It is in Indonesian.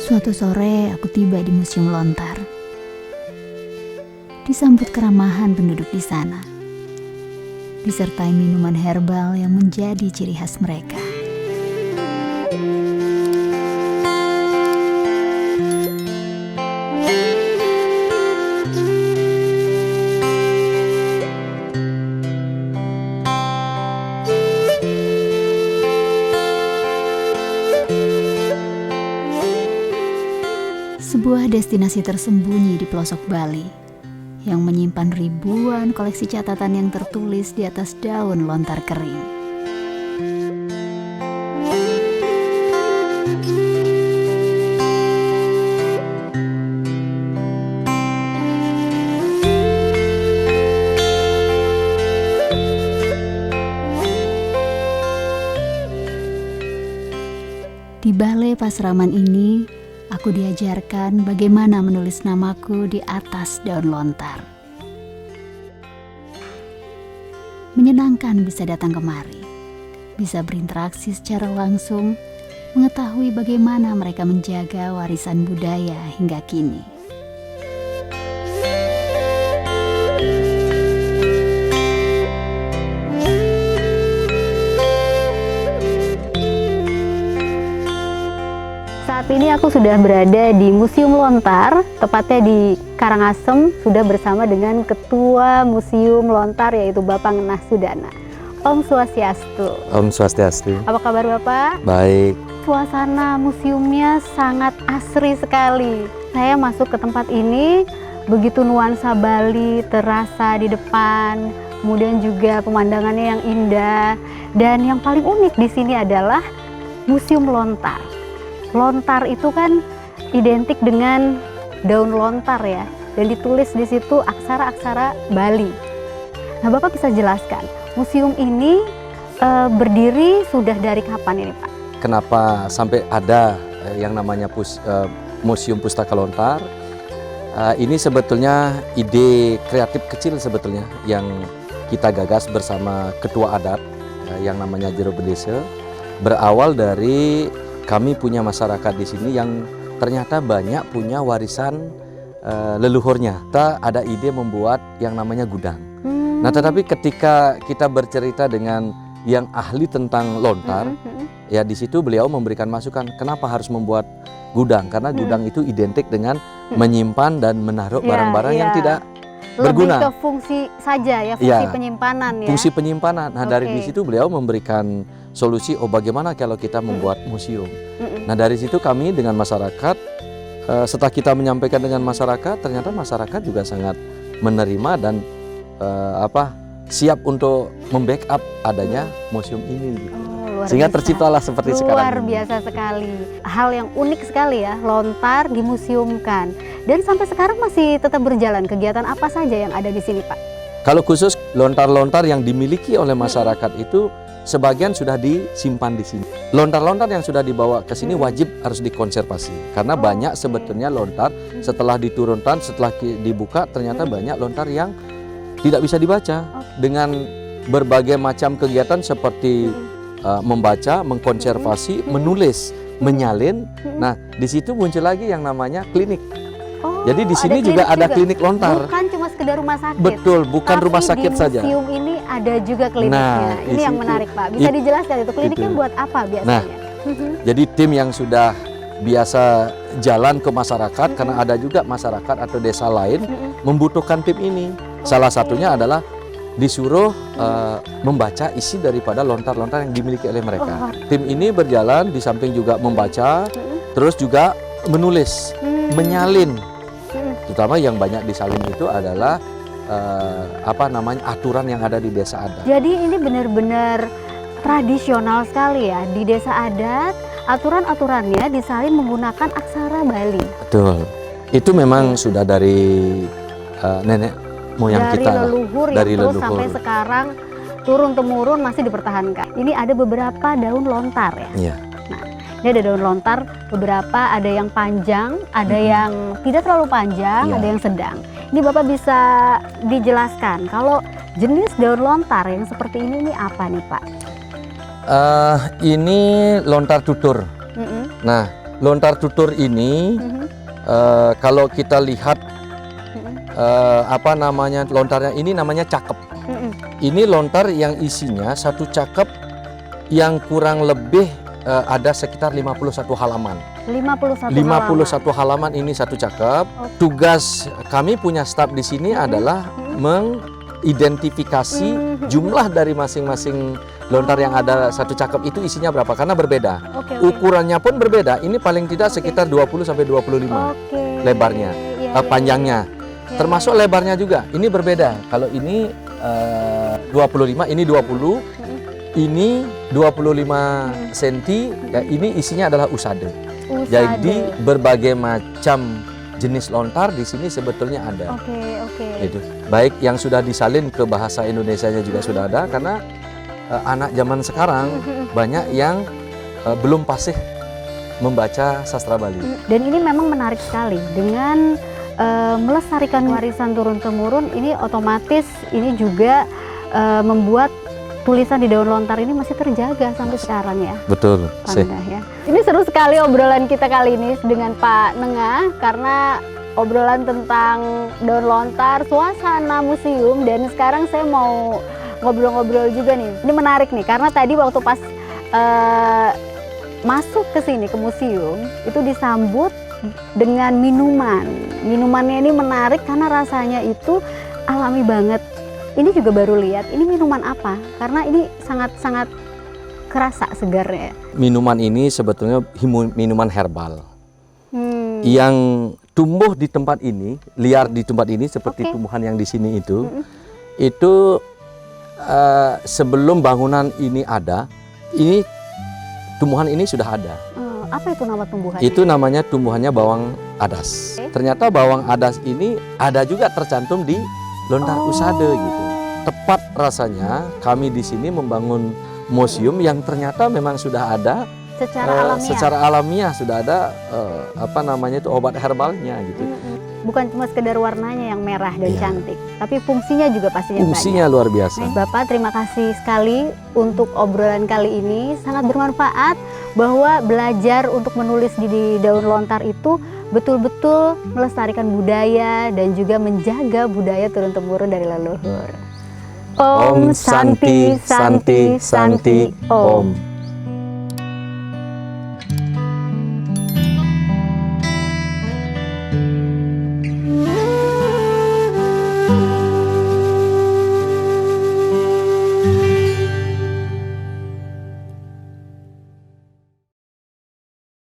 Suatu sore aku tiba di Museum Lontar. Disambut keramahan penduduk di sana, disertai minuman herbal yang menjadi ciri khas mereka. Sebuah destinasi tersembunyi di pelosok Bali yang menyimpan ribuan koleksi catatan yang tertulis di atas daun lontar kering. Di Balai Pasraman ini, aku diajarkan bagaimana menulis namaku di atas daun lontar. Menyenangkan bisa datang kemari, bisa berinteraksi secara langsung, mengetahui bagaimana mereka menjaga warisan budaya hingga kini. Saat ini aku sudah berada di Museum Lontar, tepatnya di Karangasem, sudah bersama dengan Ketua Museum Lontar yaitu Bapak Ngenah Sudana. Om Swastiastu. Om Swastiastu. Apa kabar Bapak? Baik. Suasana museumnya sangat asri sekali. Saya masuk ke tempat ini, begitu nuansa Bali terasa di depan, kemudian juga pemandangannya yang indah, dan yang paling unik di sini adalah Museum Lontar. Lontar itu kan identik dengan daun lontar ya, dan ditulis di situ aksara-aksara Bali. Nah, Bapak bisa jelaskan, museum ini berdiri sudah dari kapan ini, Pak? Kenapa sampai ada yang namanya Museum Pustaka Lontar? Ini sebetulnya ide kreatif kecil sebetulnya yang kita gagas bersama Ketua Adat yang namanya Jero Bedese. Berawal dari kami punya masyarakat di sini yang ternyata banyak punya warisan leluhurnya. Kita ada ide membuat yang namanya gudang. Nah, tetapi ketika kita bercerita dengan yang ahli tentang lontar, ya di situ beliau memberikan masukan kenapa harus membuat gudang, karena gudang itu identik dengan menyimpan dan menaruh barang-barang yang tidak berguna. Lebih ke fungsi saja ya, fungsi penyimpanan ya. Fungsi penyimpanan. Nah, dari di situ beliau memberikan solusi, bagaimana kalau kita membuat museum. Nah, dari situ kami dengan masyarakat, setelah kita menyampaikan dengan masyarakat, ternyata masyarakat juga sangat menerima dan siap untuk membackup adanya museum ini gitu. Sehingga terciptalah seperti sekarang. Luar biasa sekali. Hal yang unik sekali ya, lontar dimuseumkan. Dan sampai sekarang masih tetap berjalan. Kegiatan apa saja yang ada di sini, Pak? Kalau khusus lontar-lontar yang dimiliki oleh masyarakat itu sebagian sudah disimpan di sini. Lontar-lontar yang sudah dibawa ke sini wajib harus dikonservasi. Karena banyak sebetulnya lontar setelah diturunkan, setelah dibuka ternyata banyak lontar yang tidak bisa dibaca. Dengan berbagai macam kegiatan seperti membaca, mengkonservasi, menulis, menyalin. Nah, di situ muncul lagi yang namanya klinik. Jadi di sini juga ada klinik lontar. Bukan cuma sekedar rumah sakit. Betul, bukan tapi rumah sakit saja. Di museum ini ada juga kliniknya. Nah, ini yang menarik, Pak. Bisa dijelaskan itu kliniknya buat apa biasanya? Nah, jadi tim yang sudah biasa jalan ke masyarakat, karena ada juga masyarakat atau desa lain membutuhkan tim ini. Salah satunya adalah disuruh membaca isi daripada lontar-lontar yang dimiliki oleh mereka. Tim ini berjalan di samping juga membaca, terus juga menulis, menyalin. Terutama yang banyak disalin itu adalah aturan yang ada di desa adat. Jadi ini benar-benar tradisional sekali ya di desa adat. Aturan-aturannya disalin menggunakan aksara Bali. Betul. Itu memang sudah dari nenek moyang dari kita lah. leluhur yang Dari terus leluhur. sampai sekarang turun temurun masih dipertahankan. Ini ada beberapa daun lontar ya. Iya. Ini ada daun lontar, beberapa ada yang panjang, ada yang tidak terlalu panjang, Iya. ada yang sedang. Ini Bapak bisa dijelaskan kalau jenis daun lontar yang seperti ini apa nih Pak? Ini lontar tutur. Mm-mm. Nah, lontar tutur ini Mhm. kalau kita lihat Mm-mm. apa namanya lontarnya ini namanya cakep. Mm-mm. Ini lontar yang isinya satu cakep yang kurang lebih ada sekitar 51 halaman. 51 halaman ini satu cakep. Oke. Tugas kami punya staf di sini adalah mengidentifikasi jumlah dari masing-masing lontar yang ada satu cakep itu isinya berapa karena berbeda. Oke, oke. Ukurannya pun berbeda. Ini paling tidak Oke. sekitar 20 sampai 25 Oke. lebarnya, Iya, iya, panjangnya. iya. Termasuk lebarnya juga. Ini berbeda. Kalau ini 25, ini 20, ini 25 cm. Ya, ini isinya adalah usade. Usade. Jadi berbagai macam jenis lontar di sini sebetulnya ada. Oke, oke. Gitu. Baik yang sudah disalin ke bahasa Indonesianya juga sudah ada karena anak zaman sekarang banyak yang belum fasih membaca sastra Bali. Dan ini memang menarik sekali dengan melestarikan warisan turun-temurun. Ini otomatis ini juga membuat tulisan di daun lontar ini masih terjaga sampai sekarang ya. Betul. Sih. Panda, ya. Ini seru sekali obrolan kita kali ini dengan Pak Nengah karena obrolan tentang daun lontar, suasana museum, dan sekarang saya mau ngobrol-ngobrol juga nih. Ini menarik nih karena tadi waktu pas masuk ke sini ke museum itu disambut dengan minuman. Minumannya ini menarik karena rasanya itu alami banget. Ini juga baru lihat, ini minuman apa? Karena ini sangat-sangat kerasa segarnya. Minuman ini sebetulnya minuman herbal Hmm. yang tumbuh di tempat ini, liar di tempat ini seperti Oke. tumbuhan yang di sini itu. Itu sebelum bangunan ini ada, ini tumbuhan ini sudah ada. Apa itu nama tumbuhannya? Itu namanya tumbuhannya bawang adas. Oke. Ternyata bawang adas ini ada juga tercantum di lontar usade gitu. Tepat rasanya kami di sini membangun museum yang ternyata memang sudah ada secara alamiah. secara alamiah sudah ada apa namanya itu obat herbalnya gitu. Bukan cuma sekedar warnanya yang merah dan Iya. cantik, tapi fungsinya juga pastinya Fungsinya banyak. luar biasa. Baik, Bapak, terima kasih sekali untuk obrolan kali ini, sangat bermanfaat bahwa belajar untuk menulis di daun lontar itu betul-betul melestarikan budaya dan juga menjaga budaya turun-temurun dari leluhur. Om Santi Santi Santi Om.